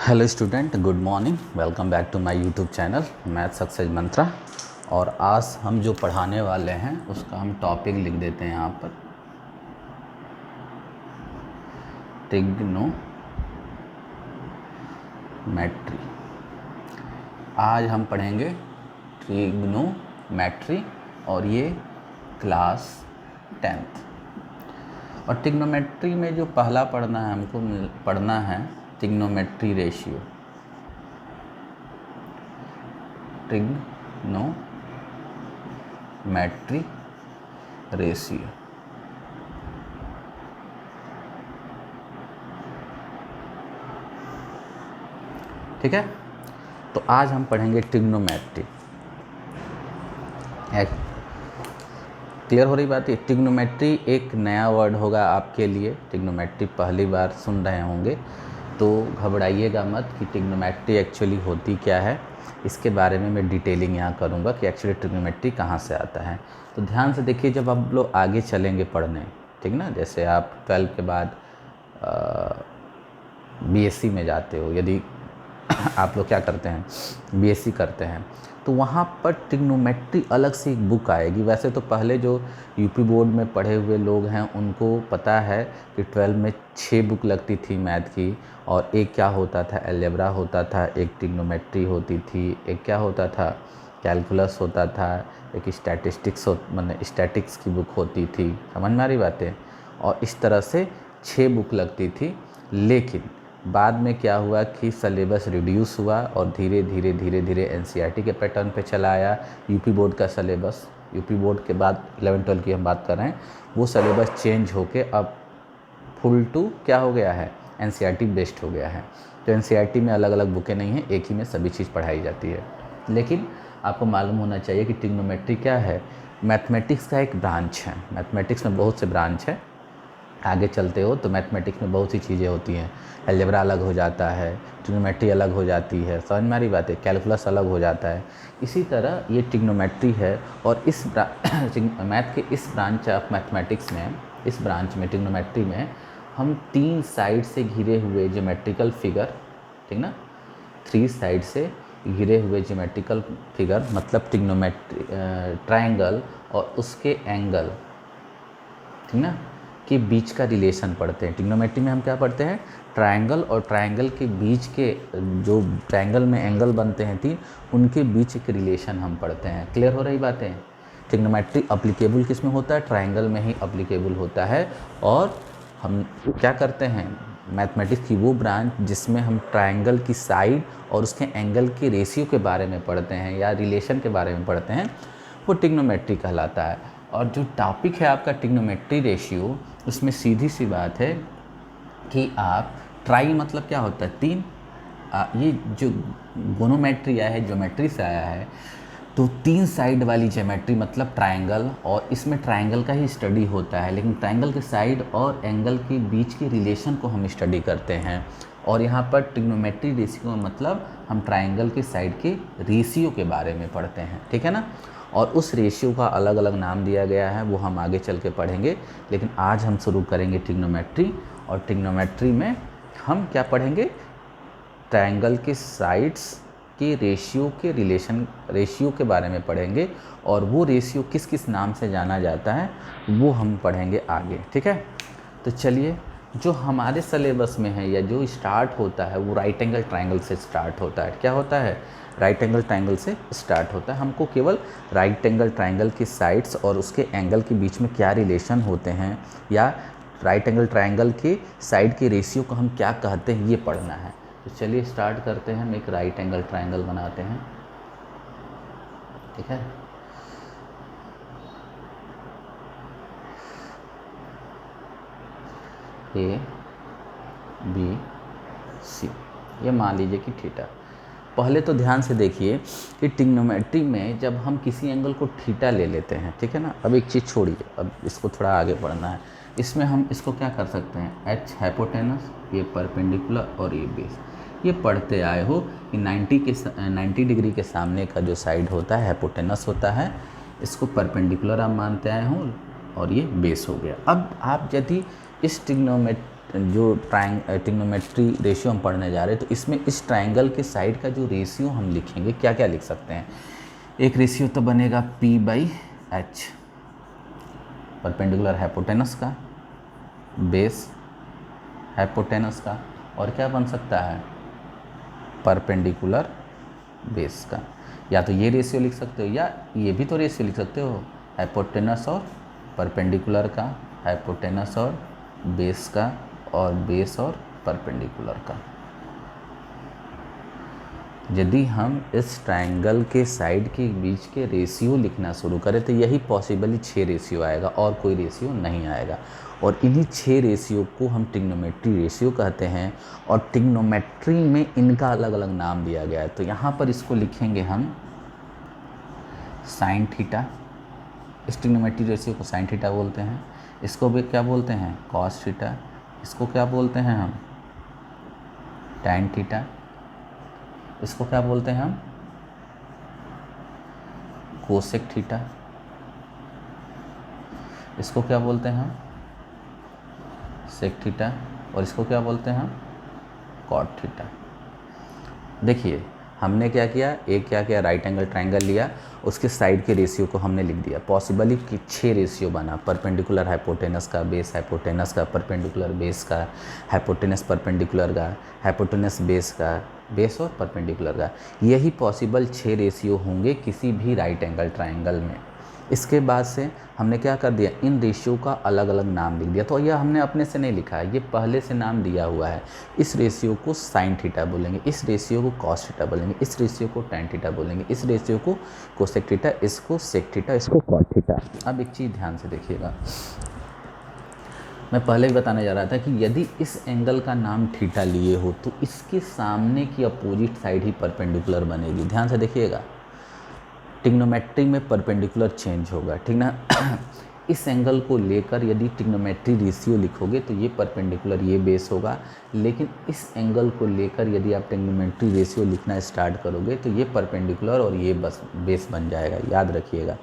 Hello student, good morning. Welcome back to my YouTube channel math success Mantra. और आज हम जो पढ़ाने वाले हैं उसका हम टॉपिक लिख देते हैं यहाँ पर, ट्रिग्नोमेट्री। आज हम पढ़ेंगे ट्रिग्नोमेट्री और ये क्लास 10th। और ट्रिग्नोमेट्री में जो पहला पढ़ना है हमको पढ़ना है ट्रिग्नोमेट्री रेशियो। ट्रिग्नोमेट्री रेशियो, ठीक है। तो आज हम पढ़ेंगे ट्रिग्नोमेट्री। क्लियर हो रही बात है। ट्रिग्नोमेट्री एक नया वर्ड होगा आपके लिए, ट्रिग्नोमेट्री पहली बार सुन रहे होंगे तो घबराइएगा मत कि ट्रिग्नोमेट्री एक्चुअली होती क्या है। इसके बारे में मैं डिटेलिंग यहाँ करूँगा कि एक्चुअली ट्रिग्नोमेट्री कहाँ से आता है। तो ध्यान से देखिए, जब आप लोग आगे चलेंगे पढ़ने, ठीक ना, जैसे आप 12 के बाद बीएससी में जाते हो, यदि आप लोग क्या करते हैं, बीएससी करते हैं, तो वहाँ पर ट्रिग्नोमेट्री अलग से एक बुक आएगी। वैसे तो पहले जो यूपी बोर्ड में पढ़े हुए लोग हैं उनको पता है कि 12 में 6 बुक लगती थी मैथ की, और एक क्या होता था, अलजेब्रा होता था, एक ट्रिग्नोमेट्री होती थी, एक क्या होता था, कैलकुलस होता था, एक स्टैटिस्टिक्स मतलब स्टैटिक्स की बुक होती थी। समझ में आ रही बातें। और इस तरह से 6 बुक लगती थी। लेकिन बाद में क्या हुआ कि सिलेबस रिड्यूस हुआ और धीरे धीरे एनसीईआरटी के पैटर्न पे चला आया। यूपी बोर्ड का सिलेबस, यूपी बोर्ड के बाद 11-12 की हम बात कर रहे हैं, वो सिलेबस चेंज होके अब फुल टू क्या हो गया है, एनसीईआरटी बेस्ड हो गया है। तो एनसीईआरटी में अलग अलग बुकें नहीं हैं, एक ही में सभी चीज़ पढ़ाई जाती है। लेकिन आपको मालूम होना चाहिए कि ट्रिग्नोमेट्री क्या है। मैथमेटिक्स का एक ब्रांच है। मैथमेटिक्स में बहुत से ब्रांच है। आगे चलते हो तो मैथमेटिक्स में बहुत सी चीज़ें होती हैं। अलजेब्रा अलग हो जाता है, ट्रिग्नोमेट्री अलग हो जाती है, समझ में आ रही बात है, कैलकुलस अलग हो जाता है। इसी तरह ये ट्रिग्नोमेट्री है। और इस मैथ के इस ब्रांच ऑफ मैथमेटिक्स में, इस ब्रांच में ट्रिग्नोमेट्री में हम 3 साइड से घिरे हुए ज्योमेट्रिकल फिगर, ठीक ना, 3 साइड से घिरे हुए ज्योमेट्रिकल फिगर मतलब ट्रिग्नोमेट्री ट्रायंगल और उसके एंगल, ठीक ना, के बीच का रिलेशन पढ़ते हैं। ट्रिग्नोमेट्री में हम क्या पढ़ते हैं, ट्रायंगल और ट्रायंगल के बीच के जो ट्रायंगल में एंगल बनते हैं 3, उनके बीच एक रिलेशन हम पढ़ते हैं। क्लियर हो रही बातें। ट्रिग्नोमेट्री अप्लीकेबल किस में होता है, ट्रायंगल में ही अप्लीकेबल होता है। और हम क्या करते हैं, मैथमेटिक्स की वो ब्रांच जिसमें हम ट्रायंगल की साइड और उसके एंगल के रेशियो के बारे में पढ़ते हैं या रिलेशन के बारे में पढ़ते हैं, वो ट्रिग्नोमेट्री कहलाता है। और जो टॉपिक है आपका ट्रिग्नोमेट्री रेशियो, उसमें सीधी सी बात है कि आप ट्राई मतलब क्या होता है, 3। ये जो गोनोमेट्री आया है, ज्योमेट्री से आया है, तो 3 साइड वाली ज्योमेट्री मतलब ट्रायंगल, और इसमें ट्रायंगल का ही स्टडी होता है, लेकिन ट्रायंगल के साइड और एंगल के बीच के रिलेशन को हम स्टडी करते हैं। और यहाँ पर ट्रिग्नोमेट्री रेशियो मतलब हम ट्रायंगल के साइड के रेशियो के बारे में पढ़ते हैं, ठीक है ना। और उस रेशियो का अलग अलग नाम दिया गया है, वो हम आगे चल के पढ़ेंगे। लेकिन आज हम शुरू करेंगे ट्रिग्नोमेट्री। और ट्रिग्नोमेट्री में हम क्या पढ़ेंगे, ट्रायंगल के साइड्स के रेशियो के रिलेशन, रेशियो के बारे में पढ़ेंगे। और वो रेशियो किस किस नाम से जाना जाता है वो हम पढ़ेंगे आगे, ठीक है। तो चलिए, जो हमारे सिलेबस में है या जो स्टार्ट होता है वो राइट एंगल ट्रायंगल से स्टार्ट होता है। क्या होता है, राइट एंगल ट्रायंगल से स्टार्ट होता है। हमको केवल राइट एंगल ट्रायंगल की साइड्स और उसके एंगल के बीच में क्या रिलेशन होते हैं, या राइट एंगल ट्रायंगल के साइड के रेशियो को हम क्या कहते हैं, ये पढ़ना है। तो चलिए स्टार्ट करते हैं। हम एक राइट एंगल ट्रायंगल बनाते हैं, ठीक है। ए बी सी, ये मान लीजिए कि थीटा। पहले तो ध्यान से देखिए कि ट्रिग्नोमेट्री में जब हम किसी एंगल को थीटा ले लेते हैं, ठीक है ना। अब एक चीज़ छोड़िए, अब इसको थोड़ा आगे बढ़ना है। इसमें हम इसको क्या कर सकते हैं, एच हाइपोटेनस, ये परपेंडिकुलर और ये बेस। ये पढ़ते आए हो कि 90 डिग्री के सामने का जो साइड होता है हाइपोटेनस होता है, इसको परपेंडिकुलर आप मानते आए हो, और ये बेस हो गया। अब आप यदि इस जो ट्रिग्नोमेट्री रेशियो हम पढ़ने जा रहे हैं, तो इसमें इस ट्रायंगल के साइड का जो रेशियो हम लिखेंगे, क्या क्या लिख सकते हैं। एक रेशियो तो बनेगा P/H, परपेंडिकुलर हाइपोटेनस का, बेस हाइपोटेनस का, और क्या बन सकता है, परपेंडिकुलर बेस का। या तो ये रेशियो लिख सकते हो, या ये भी तो रेशियो लिख सकते हो, हाइपोटेनस और परपेंडिकुलर का, हाइपोटेनस और बेस का, और बेस और परपेंडिकुलर का। यदि हम इस ट्रायंगल के साइड के बीच के रेशियो लिखना शुरू करें तो यही पॉसिबली 6 रेशियो आएगा, और कोई रेशियो नहीं आएगा। और इन्हीं 6 रेशियो को हम ट्रिग्नोमेट्री रेशियो कहते हैं, और ट्रिग्नोमेट्री में इनका अलग अलग नाम दिया गया है। तो यहाँ पर इसको लिखेंगे हम साइन थीटा, इस ट्रिग्नोमेट्री रेशियो को साइन थीटा बोलते हैं। इसको भी क्या बोलते हैं, कॉस थीटा। इसको क्या बोलते हैं हम, टैन थीटा। इसको क्या बोलते हैं हम, कोसेक थीटा। इसको क्या बोलते हैं हम, सेक थीटा। और इसको क्या बोलते हैं हम, कॉट थीटा। देखिए हमने क्या किया, एक क्या किया, राइट एंगल ट्रायंगल लिया, उसके साइड के रेशियो को हमने लिख दिया। पॉसिबली कि 6 रेशियो बना, परपेंडिकुलर हाइपोटेनस का, बेस हाइपोटेनस का, परपेंडिकुलर बेस का, हाइपोटेनस परपेंडिकुलर का, हाइपोटेनस बेस का, बेस और परपेंडिकुलर का। यही पॉसिबल 6 रेशियो होंगे किसी भी राइट एंगल ट्रायंगल में। इसके बाद से हमने क्या कर दिया, इन रेशियो का अलग अलग नाम लिख दिया। तो यह हमने अपने से नहीं लिखा है, ये पहले से नाम दिया हुआ है। इस रेशियो को साइन थीटा बोलेंगे, इस रेशियो को कॉस थीटा बोलेंगे, इस रेशियो को टैन थीटा बोलेंगे, इस रेशियो को कोसेक थीटा, इसको सेक थीटा, इसको कॉट थीटा। अब एक चीज़ ध्यान से देखिएगा, मैं पहले भी बताने जा रहा था कि यदि इस एंगल का नाम थीटा लिए हो तो इसके सामने की अपोजिट साइड ही परपेंडिकुलर बनेगी। ध्यान से देखिएगा, ट्रिग्नोमेट्री में परपेंडिकुलर चेंज होगा, ठीक ना। इस एंगल को लेकर यदि ट्रिग्नोमेट्री रेशियो लिखोगे तो ये परपेंडिकुलर, ये बेस होगा। लेकिन इस एंगल को लेकर यदि आप ट्रिग्नोमेट्री रेशियो लिखना स्टार्ट करोगे तो ये परपेंडिकुलर और ये बस बेस बन जाएगा। याद रखिएगा,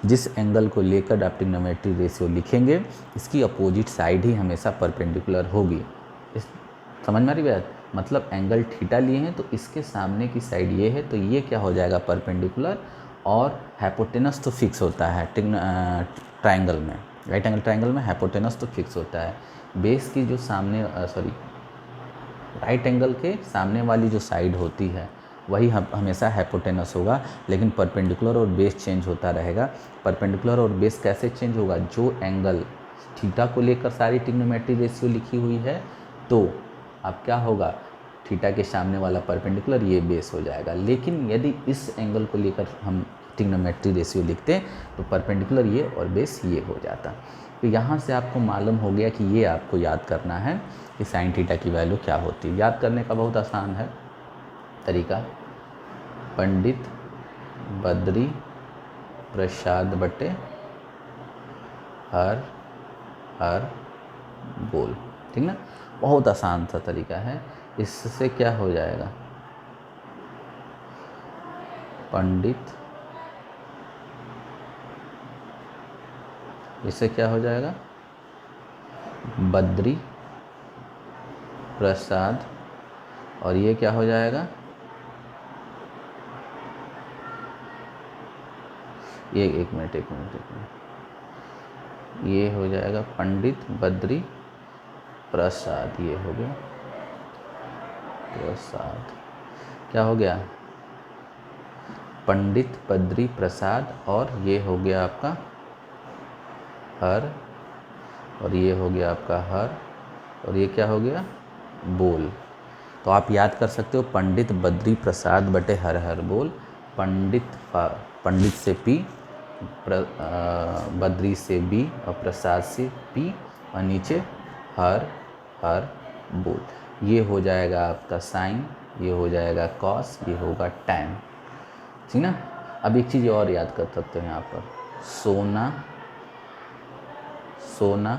जिस एंगल को लेकर आप ट्रिग्नोमेट्री रेशियो लिखेंगे इसकी अपोजिट साइड ही हमेशा परपेंडिकुलर होगी। इस समझ में आ रही बात, मतलब एंगल थीटा लिए हैं तो इसके सामने की साइड ये है, तो ये क्या हो जाएगा, परपेंडिकुलर। और हाइपोटेनस तो फिक्स होता है ट्रायंगल में, राइट एंगल ट्रायंगल में हाइपोटेनस तो फिक्स होता है। बेस की जो सामने राइट एंगल के सामने वाली जो साइड होती है वही हमेशा हाइपोटेनस होगा, लेकिन परपेंडिकुलर और बेस चेंज होता रहेगा। परपेंडिकुलर और बेस कैसे चेंज होगा, जो एंगल थीटा को लेकर सारी ट्रिग्नोमेट्री रेशियो लिखी हुई है तो अब क्या होगा, थीटा के सामने वाला परपेंडिकुलर ये बेस हो जाएगा। लेकिन यदि इस एंगल को लेकर हम ट्रिग्नोमेट्री रेशियो लिखते हैं तो परपेंडिकुलर ये और बेस ये हो जाता। तो यहाँ से आपको मालूम हो गया कि ये आपको याद करना है कि साइन थीटा की वैल्यू क्या होती है। याद करने का बहुत आसान है तरीका, पंडित बद्री प्रसाद बटे हर हर बोल, ठीक ना। बहुत आसान सा तरीका है। इससे क्या हो जाएगा, पंडित, इससे क्या हो जाएगा, बद्री प्रसाद, और ये क्या हो जाएगा, ये एक मिनट, ये हो जाएगा पंडित बद्री प्रसाद, ये हो गया प्रसाद, क्या हो गया, पंडित बद्री प्रसाद, और ये हो गया आपका हर, और ये हो गया आपका हर, और ये क्या हो गया, बोल। तो आप याद कर सकते हो, पंडित बद्री प्रसाद बटे हर हर बोल। पंडित से पी, बद्री से बी, और प्रसाद से पी, और नीचे हर हर बोल। ये हो जाएगा आपका साइन, ये हो जाएगा कॉस, ये होगा टैन, ठीक ना। अब एक चीज़ और याद कर सकते हैं यहाँ पर, सोना, सोना,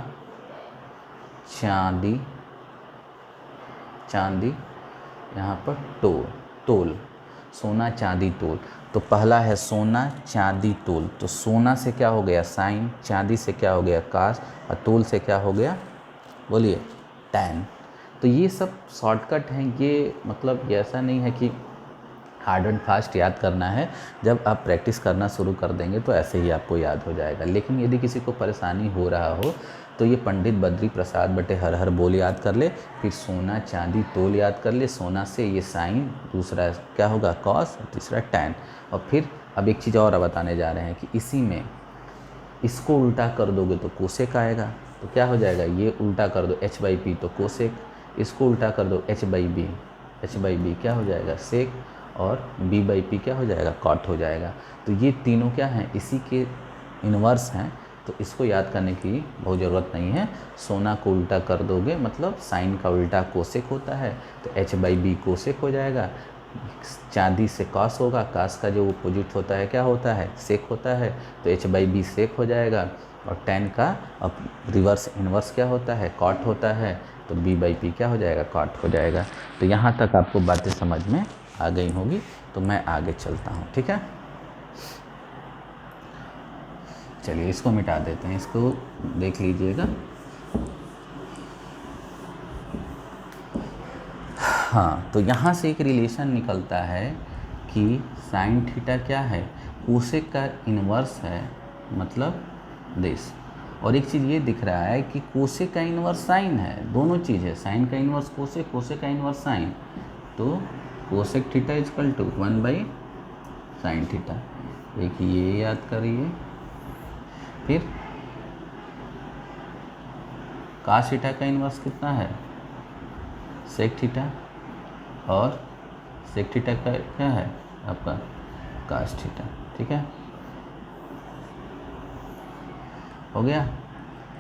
चांदी, चांदी, यहाँ पर तोल, सोना चांदी तोल। तो पहला है सोना चांदी तोल, तो सोना से क्या हो गया साइन, चांदी से क्या हो गया कास, और तोल से क्या हो गया, बोलिए tan। तो ये सब शॉर्टकट हैं, ये मतलब ये ऐसा नहीं है कि हार्ड एंड फास्ट याद करना है। जब आप प्रैक्टिस करना शुरू कर देंगे तो ऐसे ही आपको याद हो जाएगा। लेकिन यदि किसी को परेशानी हो रहा हो तो ये पंडित बद्री प्रसाद बटे हर हर बोल याद कर ले, फिर सोना चांदी तोल याद कर ले। सोना से ये साइन, दूसरा क्या होगा कॉस, तीसरा टैन। और फिर अब एक चीज़ और बताने जा रहे हैं कि इसी में इसको उल्टा कर दोगे तो कोसेक आएगा। तो क्या हो जाएगा, ये उल्टा कर दो h/p तो कोसेक, इसको उल्टा कर दो h/b, h/b क्या हो जाएगा सेक, और b/p क्या हो जाएगा कॉट हो जाएगा। तो ये तीनों क्या हैं, इसी के इन्वर्स हैं। तो इसको याद करने की बहुत ज़रूरत नहीं है। सोना को उल्टा कर दोगे मतलब साइन का उल्टा कोसेक होता है, तो h/b कोसेक हो जाएगा। चांदी से कॉस होगा, कॉस का जो अपोजिट होता है क्या होता है सेक होता है, तो h/b सेक हो जाएगा। और टैन का अब रिवर्स इन्वर्स क्या होता है कॉट होता है, तो b/p क्या हो जाएगा कॉट हो जाएगा। तो यहाँ तक आपको बातें समझ में आ गई होगी। तो मैं आगे चलता हूँ, ठीक है। चलिए इसको मिटा देते हैं, इसको देख लीजिएगा। हाँ, तो यहाँ से एक रिलेशन निकलता है कि साइन थीटा क्या है, कोसेक का इन्वर्स है, मतलब दिस। और एक चीज़ ये दिख रहा है कि कोसेक का इन्वर्स साइन है, दोनों चीज़ है, साइन का इन्वर्स कोसेक, कोसेक का इन्वर्स साइन। तो cosec theta is equal to 1/sin theta, एक ये याद करिए। फिर कास थीटा का इन्वर्स कितना है सेक थीटा, और सेक थीटा का क्या है आपका कास थीटा, ठीक है हो गया।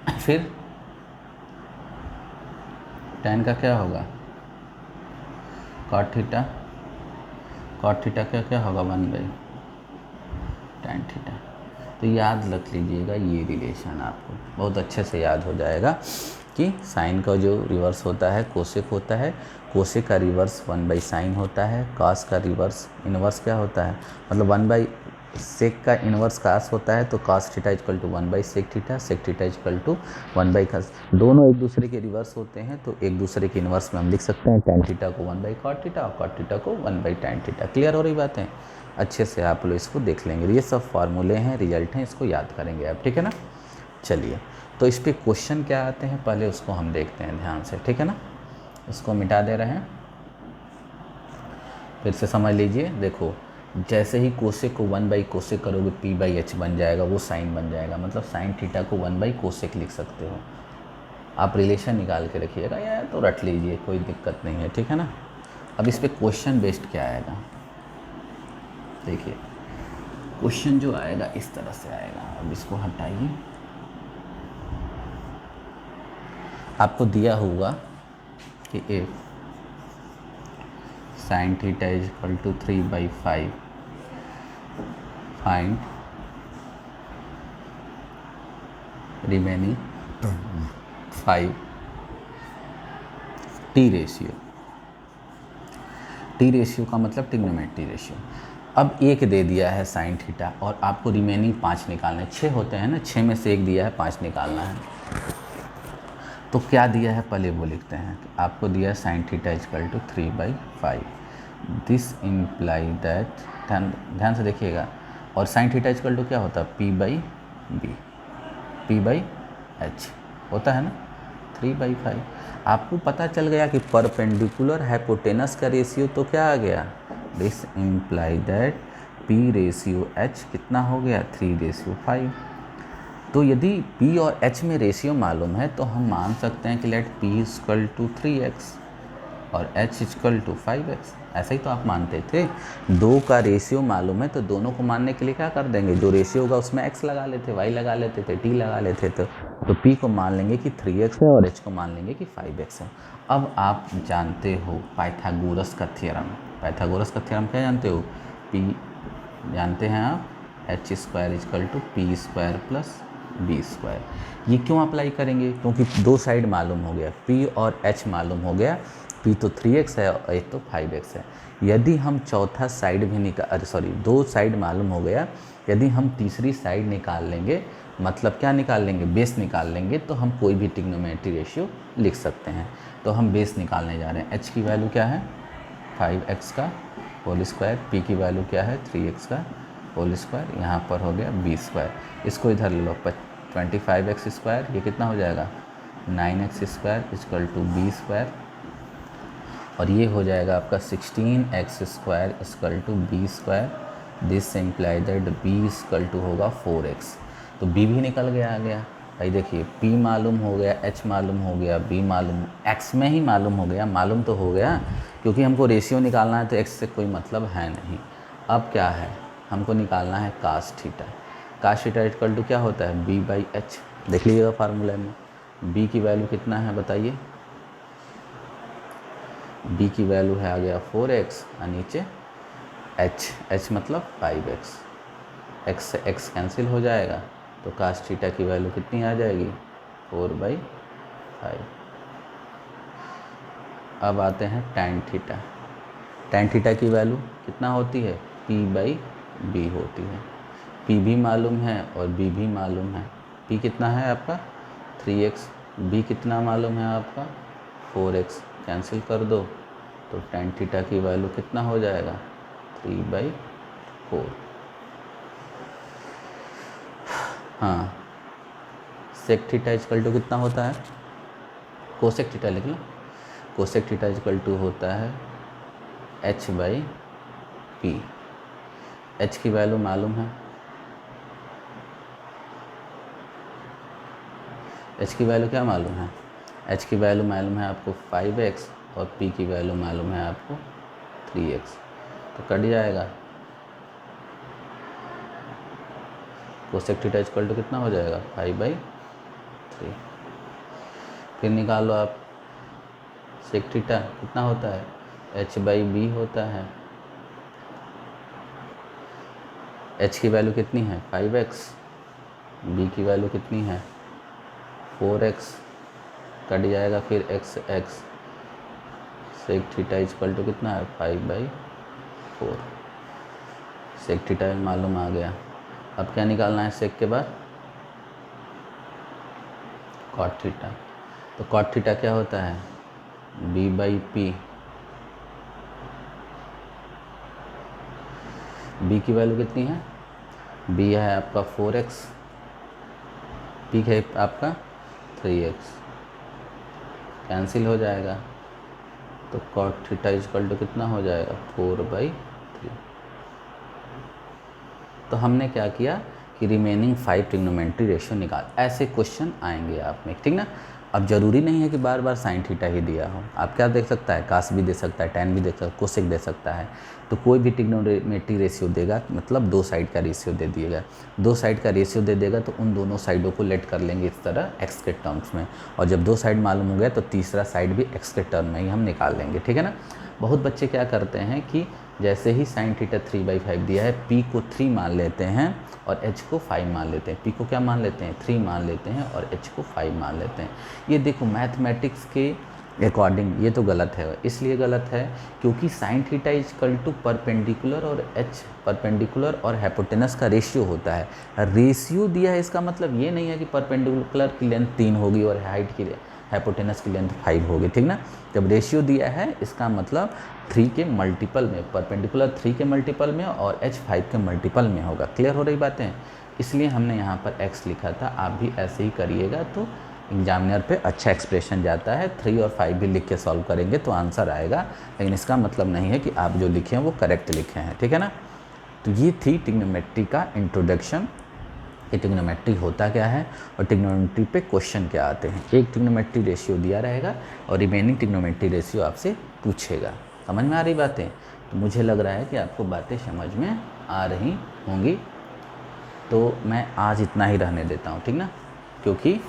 फिर टैन का क्या होगा कॉट थीटा, कॉट थीटा का क्या होगा 1/tan थीटा। तो याद रख लीजिएगा ये रिलेशन, आपको बहुत अच्छे से याद हो जाएगा कि साइन का जो रिवर्स होता है कोसेक होता है, कोसेक का रिवर्स 1/sin होता है, कॉस का रिवर्स इन्वर्स क्या होता है, मतलब 1/sec का इन्वर्स कॉस होता है, तो cos theta equal to 1/sec theta, sec theta equal to 1/cos। दोनों एक दूसरे के रिवर्स होते हैं, तो एक दूसरे के इन्वर्स में हम लिख सकते हैं tan थीटा को 1/cot थीटा और cot थीटा को 1/tan थीटा। क्लियर हो रही बात है, अच्छे से आप लोग इसको देख लेंगे। ये सब फार्मूले हैं, रिजल्ट हैं, इसको याद करेंगे आप, ठीक है ना। चलिए तो इस पर क्वेश्चन क्या आते हैं पहले उसको हम देखते हैं ध्यान से, ठीक है ना। इसको मिटा दे रहे हैं, फिर से समझ लीजिए। देखो जैसे ही कोसेक को 1/कोसेक करोगे p/h बन जाएगा, वो साइन बन जाएगा, मतलब साइन थीटा को 1/कोसेक लिख सकते हो। आप रिलेशन निकाल के रखिएगा या तो रट लीजिए, कोई दिक्कत नहीं है, ठीक है ना। अब इस पर क्वेश्चन बेस्ड क्या आएगा, देखिए क्वेश्चन जो आएगा इस तरह से आएगा। अब इसको हटाइए, आपको दिया होगा कि if sin थीटा is equal to 3/5 find remaining 5 T ratio. T ratio का मतलब ट्रिग्नोमेट्री रेशियो। अब एक दे दिया है साइन थीटा और आपको रिमेनिंग 5 निकालना है। 6 होते हैं ना, 6 में से एक दिया है, 5 निकालना है। तो क्या दिया है पहले वो लिखते हैं। आपको दिया है sine theta equal to 3/5, this imply that, ध्यान से देखिएगा। और साइन थीटा इक्वल टू क्या होता है p/b, p/h होता है ना 3/5। आपको पता चल गया कि परपेंडिकुलर हाइपोटेनस का रेशियो तो क्या आ गया, दिस इम्प्लाई दैट p/h कितना हो गया 3/5। तो यदि p और h में रेशियो मालूम है तो हम मान सकते हैं कि late p equal to 3x और h इक्वल टू 5x। ऐसा ही तो आप मानते थे, दो का रेशियो मालूम है तो दोनों को मानने के लिए क्या कर देंगे, जो रेशियो होगा उसमें x लगा लेते, y लगा लेते थे, t लगा लेते थे। तो p को मान लेंगे कि 3x है और h को मान लेंगे कि 5x है। अब आप जानते हो पाइथागोरस का थ्योरम, पाइथागोरस का थ्योरम क्या जानते हो, p जानते हैं आप, h square equal to p square plus b square. ये क्यों अप्लाई करेंगे, क्योंकि दो साइड मालूम हो गया, p और h मालूम हो गया। p तो 3x है और h तो 5x है। यदि हम चौथा साइड भी निकाल, दो साइड मालूम हो गया, यदि हम तीसरी साइड निकाल लेंगे, मतलब क्या निकाल लेंगे, बेस निकाल लेंगे, तो हम कोई भी ट्रिग्नोमेट्री रेशियो लिख सकते हैं। तो हम बेस निकालने जा रहे हैं। h की वैल्यू क्या है 5x का होल स्क्वायर, p की वैल्यू क्या है 3x का होल स्क्वायर, यहाँ पर हो गया b स्क्वायर। इसको इधर ले लो 25x स्क्वायर, ये कितना हो जाएगा 9x square equal to b square, और ये हो जाएगा आपका 16x square equal to b square. This imply that b equal to होगा 4x। तो b भी निकल गया आ गया भाई। देखिए p मालूम हो गया, h मालूम हो गया, b मालूम, x में ही मालूम हो गया, मालूम तो हो गया क्योंकि हमको रेशियो निकालना है तो x से कोई मतलब है नहीं। अब क्या है, हमको निकालना है cos theta. Cos theta equal to क्या होता है b/h। देख लीजिएगा फार्मूला में b की वैल्यू कितना है बताइए, b की वैल्यू है आ गया 4x और नीचे h मतलब 5x, x से x कैंसिल हो जाएगा तो कास थीटा की वैल्यू कितनी आ जाएगी 4/5। अब आते हैं टैन थीटा। टैन थीटा की वैल्यू कितना होती है p/b होती है। p भी मालूम है और b भी मालूम है। p कितना है आपका 3x, b कितना मालूम है आपका 4x, कैंसिल कर दो तो टैन थीटा की वैल्यू कितना हो जाएगा 3/4। हाँ, सेक थीटा इक्वल टू कितना होता है, कोसेक थीटा लिख लो। कोसेक थीटा इक्वल टू होता है h/p। h की वैल्यू मालूम है, h की वैल्यू क्या मालूम है, h की वैल्यू मालूम है आपको 5x और p की वैल्यू मालूम है आपको 3x। तो कट जाएगा, कोसेक थीटा इक्वल टू कितना हो जाएगा 5/3। फिर निकालो आप सेक थीटा कितना होता है h/b होता है। h की वैल्यू कितनी है 5x, b की वैल्यू कितनी है 4x, कट जाएगा फिर x, sec theta equal to कितना है 5/4। सेक थीटा मालूम आ गया। अब क्या निकालना है सेक के बाद कॉट थीटा। तो कॉट थीटा क्या होता है b/p। b की वैल्यू कितनी है, b है आपका 4x, p है आपका 3x, कैंसिल हो जाएगा तो कॉट थीटा इक्वल टू कितना हो जाएगा 4/3। तो हमने क्या किया कि रिमेनिंग 5 ट्रिग्नोमेट्री रेशियो निकाल। ऐसे क्वेश्चन आएंगे आप में, ठीक ना। अब ज़रूरी नहीं है कि बार बार साइन थीटा ही दिया हो, आप क्या देख सकता है कास भी दे सकता है, टैन भी दे सकता है, कोसेक दे सकता है। तो कोई भी ट्रिग्नोमेट्री रेशियो देगा मतलब 2 साइड का रेशियो दे दिएगा। 2 साइड का रेशियो दे देगा तो उन दोनों साइडों को लेट कर लेंगे इस तरह x के टर्म्स में, और जब 2 साइड मालूम हो गया तो तीसरा साइड भी x के टर्म में ही हम निकाल लेंगे, ठीक है ना। बहुत बच्चे क्या करते हैं कि जैसे ही साइन थीटा 3/5 दिया है p को 3 मान लेते हैं और h को 5 मान लेते हैं। p को क्या मान लेते हैं 3 मान लेते हैं और h को 5 मान लेते हैं। ये देखो मैथमेटिक्स के अकॉर्डिंग ये तो गलत है। इसलिए गलत है क्योंकि sine theta equal to perpendicular और h परपेंडिकुलर और हाइपोटेनस का रेशियो होता है। रेशियो दिया है इसका मतलब ये नहीं है कि परपेंडिकुलर की लेंथ 3 होगी और हाइट की हाइपोटेनस की लेंथ 5 होगी, ठीक ना। जब रेशियो दिया है इसका मतलब 3 के मल्टीपल में, परपेंडिकुलर 3 के मल्टीपल में और h 5 के मल्टीपल में होगा। क्लियर हो रही बातें, इसलिए हमने यहाँ पर x लिखा था। आप भी ऐसे ही करिएगा तो एग्जामिनर पे अच्छा एक्सप्रेशन जाता है। 3 और 5 भी लिख के सॉल्व करेंगे तो आंसर आएगा, लेकिन इसका मतलब नहीं है कि आप जो लिखे हैं वो करेक्ट लिखे हैं, ठीक है ना। तो ये थी ट्रिग्नोमेट्री का इंट्रोडक्शन कि ट्रिग्नोमेट्री होता क्या है और ट्रिग्नोमेट्री पे क्वेश्चन क्या आते हैं। एक ट्रिग्नोमेट्री रेशियो दिया रहेगा और रिमेनिंग ट्रिग्नोमेट्री रेशियो आपसे पूछेगा। समझ में आ रही बातें, तो मुझे लग रहा है कि आपको बातें समझ में आ रही होंगी। तो मैं आज इतना ही रहने देता हूँ, ठीक ना, क्योंकि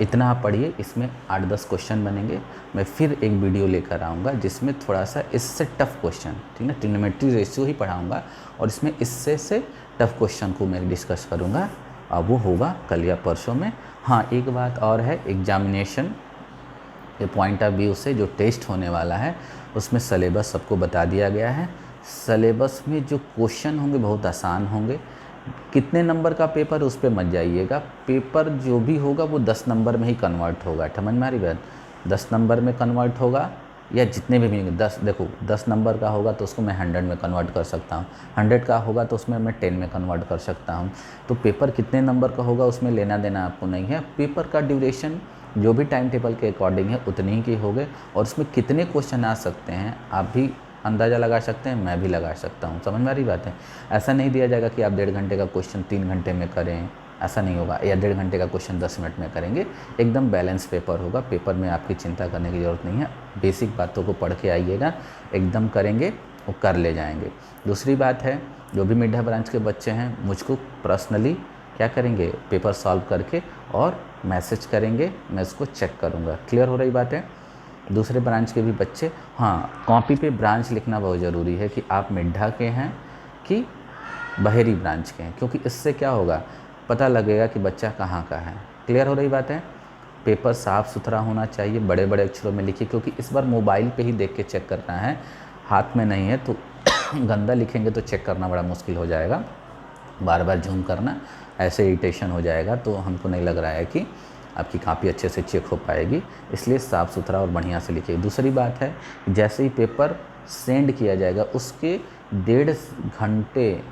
इतना आप पढ़िए, इसमें 8-10 क्वेश्चन बनेंगे। मैं फिर एक वीडियो लेकर आऊँगा जिसमें थोड़ा सा इससे टफ़ क्वेश्चन, ठीक ना, ट्रिग्नोमेट्री रेशियो ही पढ़ाऊँगा और इसमें इससे से टफ़ क्वेश्चन को मैं डिस्कस करूँगा और वो होगा कल या परसों में। हाँ, एक बात और है, एग्जामिनेशन के पॉइंट ऑफ व्यू से जो टेस्ट होने वाला है उसमें सलेबस सबको बता दिया गया है। सलेबस में जो क्वेश्चन होंगे बहुत आसान होंगे। कितने नंबर का पेपर उस पर मत जाइएगा, पेपर जो भी होगा वो 10 नंबर में ही कन्वर्ट होगा। समझ में आ रही बात, 10 नंबर में कन्वर्ट होगा या जितने भी 10, देखो 10 नंबर का होगा तो उसको मैं 100 में कन्वर्ट कर सकता हूँ, 100 का होगा तो उसमें मैं 10 में कन्वर्ट कर सकता हूँ। तो पेपर कितने नंबर का होगा उसमें लेना देना आपको नहीं है। पेपर का ड्यूरेशन जो भी टाइम टेबल के अकॉर्डिंग है उतने ही के हो गए, और उसमें कितने क्वेश्चन आ सकते हैं आप भी अंदाज़ा लगा सकते हैं, मैं भी लगा सकता हूँ। समझ में आ रही बात है? ऐसा नहीं दिया जाएगा कि आप 1.5 घंटे का क्वेश्चन 3 घंटे में करें, ऐसा नहीं होगा, या 1.5 घंटे का क्वेश्चन 10 मिनट में करेंगे। एकदम बैलेंस पेपर होगा, पेपर में आपकी चिंता करने की ज़रूरत नहीं है। बेसिक बातों को पढ़ के आइएगा, एकदम करेंगे और कर ले जाएंगे। दूसरी बात है, जो भी मिड ब्रांच के बच्चे हैं मुझको पर्सनली क्या करेंगे, पेपर सॉल्व करके और मैसेज करेंगे, मैं उसको चेक करूँगा। क्लियर हो रही बात है? दूसरे ब्रांच के भी बच्चे, हाँ, कॉपी पे ब्रांच लिखना बहुत ज़रूरी है कि आप मिड्ढा के हैं कि बहेरी ब्रांच के हैं, क्योंकि इससे क्या होगा, पता लगेगा कि बच्चा कहाँ का है। क्लियर हो रही बात है? पेपर साफ़ सुथरा होना चाहिए, बड़े बड़े अक्षरों में लिखिए, क्योंकि इस बार मोबाइल पे ही देख के चेक करना है, हाथ में नहीं है। तो गंदा लिखेंगे तो चेक करना बड़ा मुश्किल हो जाएगा, बार बार जूम करना, ऐसे इरिटेशन हो जाएगा। तो हमको नहीं लग रहा है कि आपकी कापी अच्छे से चेक हो पाएगी, इसलिए साफ़ सुथरा और बढ़िया से लिखिए। दूसरी बात है, जैसे ही पेपर सेंड किया जाएगा उसके 1.5 घंटे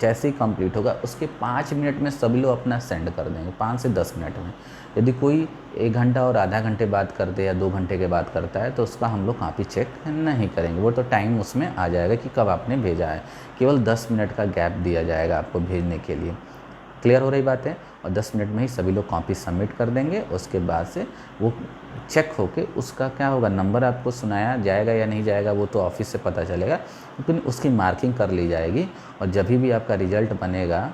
जैसे ही कंप्लीट होगा उसके 5 मिनट में सभी लोग अपना सेंड कर देंगे, 5 से 10 मिनट में। यदि कोई 1 घंटा और आधा घंटे बाद कर दे या 2 घंटे के बाद करता है तो उसका हम लोग कापी चेक नहीं करेंगे, वो तो टाइम उसमें आ जाएगा कि कब आपने भेजा है। केवल 10 मिनट का गैप दिया जाएगा आपको भेजने के लिए। क्लियर हो रही बात है? और 10 मिनट में ही सभी लोग कॉपी सबमिट कर देंगे। उसके बाद से वो चेक होके उसका क्या होगा, नंबर आपको सुनाया जाएगा या नहीं जाएगा वो तो ऑफिस से पता चलेगा, लेकिन उसकी मार्किंग कर ली जाएगी। और जब भी आपका रिजल्ट बनेगा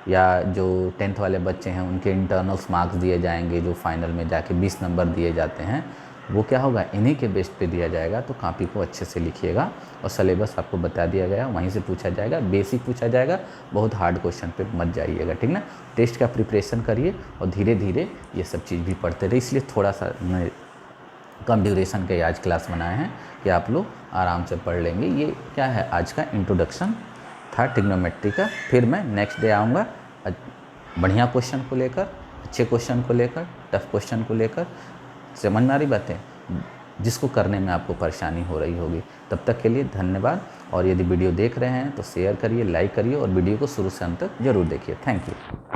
या जो 10th वाले बच्चे हैं उनके इंटरनल्स मार्क्स दिए जाएंगे, जो फाइनल में जाके 20 नंबर दिए जाते हैं, वो क्या होगा, इन्हीं के बेस पे दिया जाएगा। तो कॉपी को अच्छे से लिखिएगा और सिलेबस आपको बता दिया गया, वहीं से पूछा जाएगा, बेसिक पूछा जाएगा, बहुत हार्ड क्वेश्चन पे मत जाइएगा, ठीक ना। टेस्ट का प्रिपरेशन करिए और धीरे धीरे ये सब चीज़ भी पढ़ते रहिए। इसलिए थोड़ा सा कम ड्यूरेशन के आज क्लास बनाए हैं कि आप लोग आराम से पढ़ लेंगे। ये क्या है, आज का इंट्रोडक्शन था ट्रिग्नोमेट्री का। फिर मैं नेक्स्ट डे आऊँगा बढ़िया क्वेश्चन को लेकर, अच्छे क्वेश्चन को लेकर, टफ क्वेश्चन को लेकर। समझ में आ रही बातें, जिसको करने में आपको परेशानी हो रही होगी। तब तक के लिए धन्यवाद। और यदि वीडियो देख रहे हैं तो शेयर करिए, लाइक करिए और वीडियो को शुरू से अंत तक जरूर देखिए। Thank you.